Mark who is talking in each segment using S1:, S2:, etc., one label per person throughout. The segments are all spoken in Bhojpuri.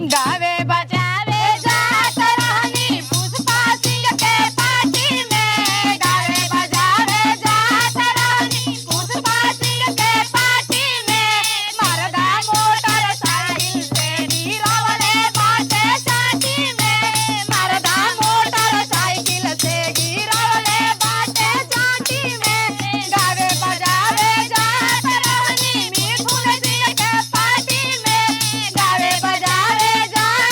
S1: गावे बजावे जात रहनी पुष्पा सिंह के पार्टी में। गावे बजावे जात रहनी पुष्पा सिंह के पार्टी में। मर्दा मोटरसाइकिल से गिरवले बाटे छाती में। मर्दा मोटरसाइकिल से गिरवले बाटे छाती में। गावे बजावे जात रहनी मिथुन सिंह के पार्टी में। गावे बजावे जात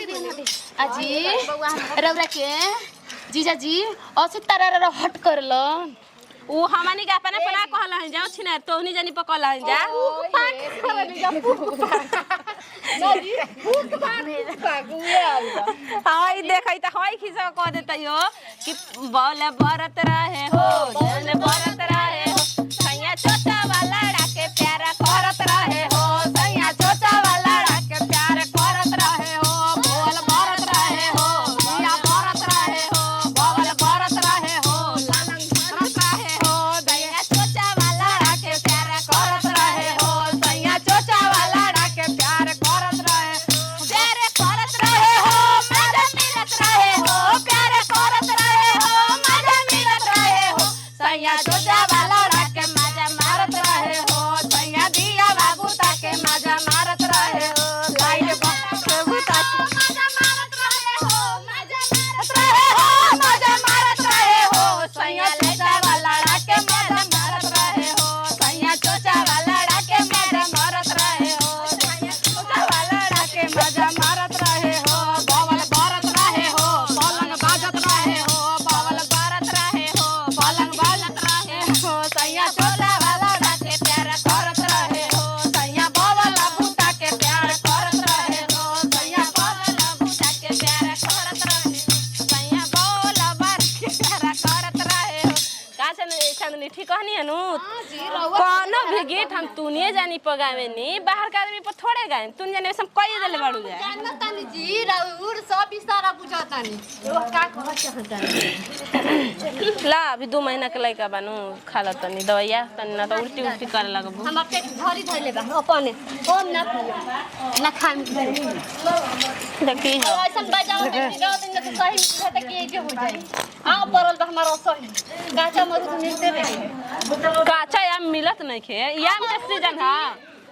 S1: अजी रौरा के जीजा जी औसे तरर हट करलो
S2: ऊ हमनी के अपने पना कहल है जाओ छिना तोहनी जानी पकल है जा हाय देखै त हाय खिसा कह देता यो कि बोले बरत रहे हो जन बरत रहे हो सैया चोचा वाला के प्यारा करत रहे हो सैया चोचा वाला के प्यार करत रहे हो बोल बरत रहे हो मिया बरत रहे हो बोल बरत रहे हो लालन बरत रहे हो सैया चोचा वाला के प्यार करत रहे हो सैया चोचा वाला के प्यार करत रहे प्यार करत रहे हो मजा मिलत रहे हो प्यार करत रहे हो मजा मिलत रहे हो सैया चोचा वाला के मजा मारत रहे हो सैया दिया बाबू ताके मजा मारत रहे हो लाइन बाबू ताके मजा मारत रहे हो मजा मारत रहे हो मजा मारत रहे हो सैया लेचा वाला के मजा मारत रहे हो सैया चोचा वाला के मजा मारत रहे हो सैया चोचा वाला के मजा मारत रहे हो बवल बरत रहे हो पलंग बाजत रहे हो बवल बरत रहे हो पलंग बाजत रहे हो सैया चोचा वाला के प्यार करत रहे हो सैया बवल बूटा के प्यार करत रहे हो सैया बवल बूटा के प्यार करत रहे सैया बवल बर के प्यार करत रहे हो का चंदनी ठीक कहनी है नु कोनो भी गीत हम तूने जानी पगावे नी बाहर का आदमी पर थोड़े गाए तूने जाने सब कई देले बाड़ू जाए
S1: जानतानी जी रौर सब इशारा बुझातानी वो का कहत चाहतानी
S2: ला अभी 2 महीना के लइका बानू खाला तनी दवाइया तनी ना तो उल्टी उल्टी करे लगबो
S1: हम पेट धरी धइले बा अपने हम ना ना खाम
S2: देखी हो
S1: ऐसन बजाओ के गाओ दिन तो सही बुझाता कि ये हो जाए आ परल बा हमारा सही गाचा मरुद मिलते रहे
S2: काचा याम मिलत नहीं खे याम के सीजन हां